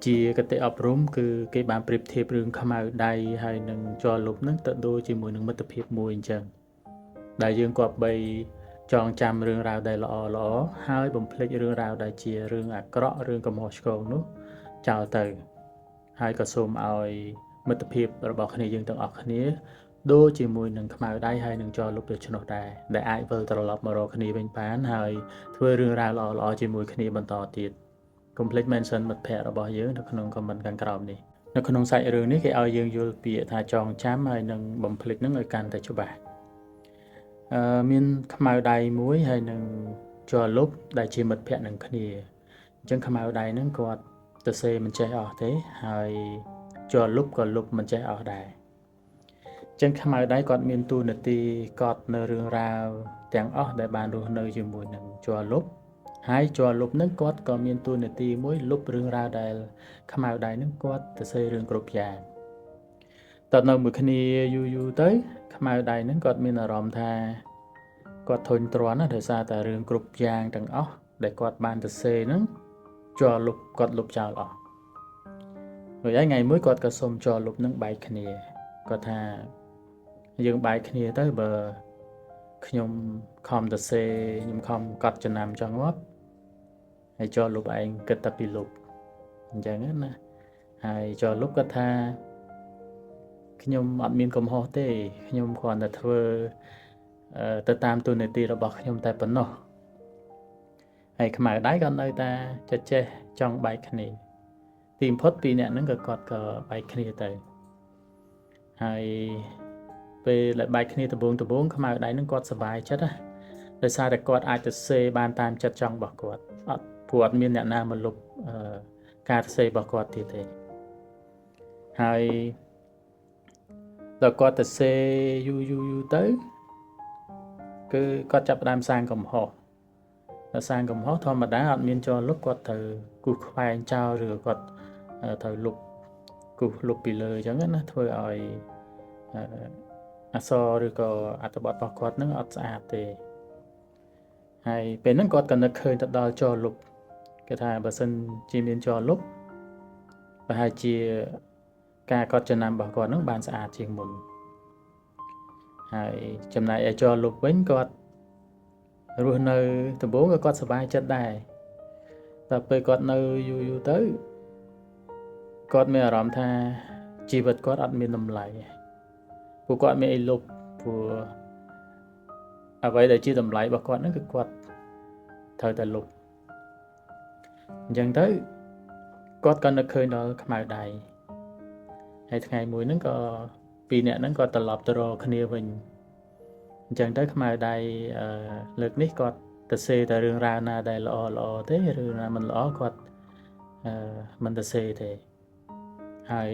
ជាកតិអប់រំគឺគេបានប្រៀបធៀបរឿងខ្មៅដៃហើយនឹងជ័រលុបហ្នឹងទៅដូចជាមួយនឹងមិត្តភាពមួយអញ្ចឹងដែលយើងគប្បីចងចាំរឿងរ៉ាវដែលល្អហើយបំភ្លេចរឿងរ៉ាវដែលជារឿងអាក្រក់រឿងកំហុសឆ្គងនោះចោលទៅហើយក៏សូមឲ្យមិត្តភាពរបស់គ្នាយើងទាំងអស់គ្នាដូចជាមួយនឹងខ្មៅដៃហើយនឹងជ័រលុបដូច្នោះដែរដែលអាចវិលត្រឡប់មករកគ្នាវិញបានហើយធ្វើរឿងរ៉ាវល្អៗជាមួយគ្នាបន្តទៀតកុំភ្លេច mention មិត្តភ័ក្តិរបស់យើងនៅក្នុង comment ខាងក្រោមនេះនៅក្នុងសាច់រឿងនេះគេឲ្យយើងយល់ពាក្យថាចងចាំហើយនឹងបំភ្លេចនឹងឲ្យកាន់តែច្បាស់មានខ្មៅដៃមួយហើយនឹងជ័រលុបដែលជាមិត្តភ័ក្តិនឹងគ្នាអញ្ចឹងខ្មៅដៃហ្នឹងគាត់ទៅសេមិនចេះអស់ទេហើយជ័រលុបក៏លុបមិនចេះអស់ដែរអញ្ចឹងខ្មៅដៃគាត់មានតួនាទីកត់នៅរឿងរ៉ាវទាំងអស់ដែលបានរស់នៅជាមួយនឹងជ័រលុបហើយជ័រលុបហ្នឹងគាត់ក៏មានតួនាទីមួយលុបរឿងរ៉ាវដែលខ្មៅដៃហ្នឹងគាត់ទៅសេរឿងគ្រប់យ៉ាងតើនៅមួយគ្នាយូរទៅខ្មៅដៃហ្នឹងគាត់មានអារម្មណ៍ថាគាត់ធុញទ្រាន់ណាដោយសារតែរឿងគ្រប់យ៉ាងទាំងអស់ដែលគាត់បានទៅសេហ្នឹងជ័រលុបគាត់លុបចោលអស់ហើយថ្ងៃមួយគាត់ក៏សុំជ័រលុបហ្នឹងបែកគ្នាគាត់ថាយើងបែកគ្នាទៅបើខ្ញុំខំទៅសេខ្ញុំខំកត់ចំណាំចង់ងាប់ហើយជ័រលុបឯងគិតតែពីលុបអញ្ចឹងណាហើយជ័រលុបគាត់ថាខ្ញុំអត់មានកំហុសទេខ្ញុំគ្រាន់តែធ្វើទៅតាមទូនាទីរបស់ខ្ញុំតែប៉ុណ្ណោះហើយខ្មៅដៃក៏នៅតែចេះចង់បែកគ្នាទីបំផុតពីរនាក់ហ្នឹងក៏គាត់ក៏បែកគ្នាទៅហើយពេលដែលបែកគ្នាដំបូងខ្មៅដៃហ្នឹងគាត់សប្បាយចិត្តណាដោយសារតែគាត់អាចទៅសេបានតាមចិត្តចង់របស់គាត់ព្រោះអត់មានអ្នកណាមកលុបការទៅសេរបស់គាត់ទៀតទេហើយដល់គាត់ទៅសេយូរទៅគឺគាត់ចាប់ផ្ដើមសាងកំហុសធម្មតាអត់មានជ័រលុបគាត់ត្រូវគូសខ្វែងចោលឬគាត់ត្រូវគូសលុបពីលើអញ្ចឹងណាធ្វើឲ្យអក្សរឬក៏អត្ថបទរបស់គាត់នឹងអត់ស្អាតទេហើយពេលហ្នឹងគាត់ក៏នឹកឃើញទៅដល់ជ័រលុបគេថាបើសិនជាមានជ័រលុបប្រហែលជាការកត់ចំណាំរបស់គាត់នឹងបានស្អាតជាងមុនហើយចំណែកឯជ័រលុបវិញគាត់រស់នៅដំបូងក៏គាត់សប្បាយចិត្តដែរតែពេលគាត់នៅយូរទៅគាត់មានអារម្មណ៍ថាជីវិតគាត់អត់មានតម្លៃពួកគាត់មានអីលុបព្រោះអ្វីដែលជាតម្លៃរបស់គាត់ហ្នឹងគឺគាត់ត្រូវតែលុបអញ្ចឹងទៅគាត់ក៏នឹកឃើញដល់ខ្មៅដៃហើយថ្ងៃមួយហ្នឹងក៏ពីរនាក់ហ្នឹងក៏ត្រឡប់ទៅរកគ្នាវិញអញ្ចឹងទៅខ្មៅដៃលើកនេះគាត់ទៅសេតែរឿងរ៉ាវណាដែលល្អទេឬណាមិនល្អគាត់មិនទៅសេទេហើយ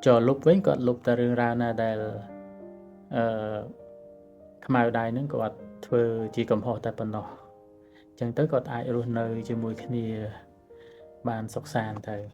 ជ័រលុបវិញគាត់លុបតែរឿងរ៉ាវណាដែលខ្មៅដៃហ្នឹងគាត់ធ្វើជាកំហុសតែប៉ុណ្ណោះអញ្ចឹងទៅគាត់អាចរស់នៅជាមួយគ្នាបានសុខសាន្តទៅ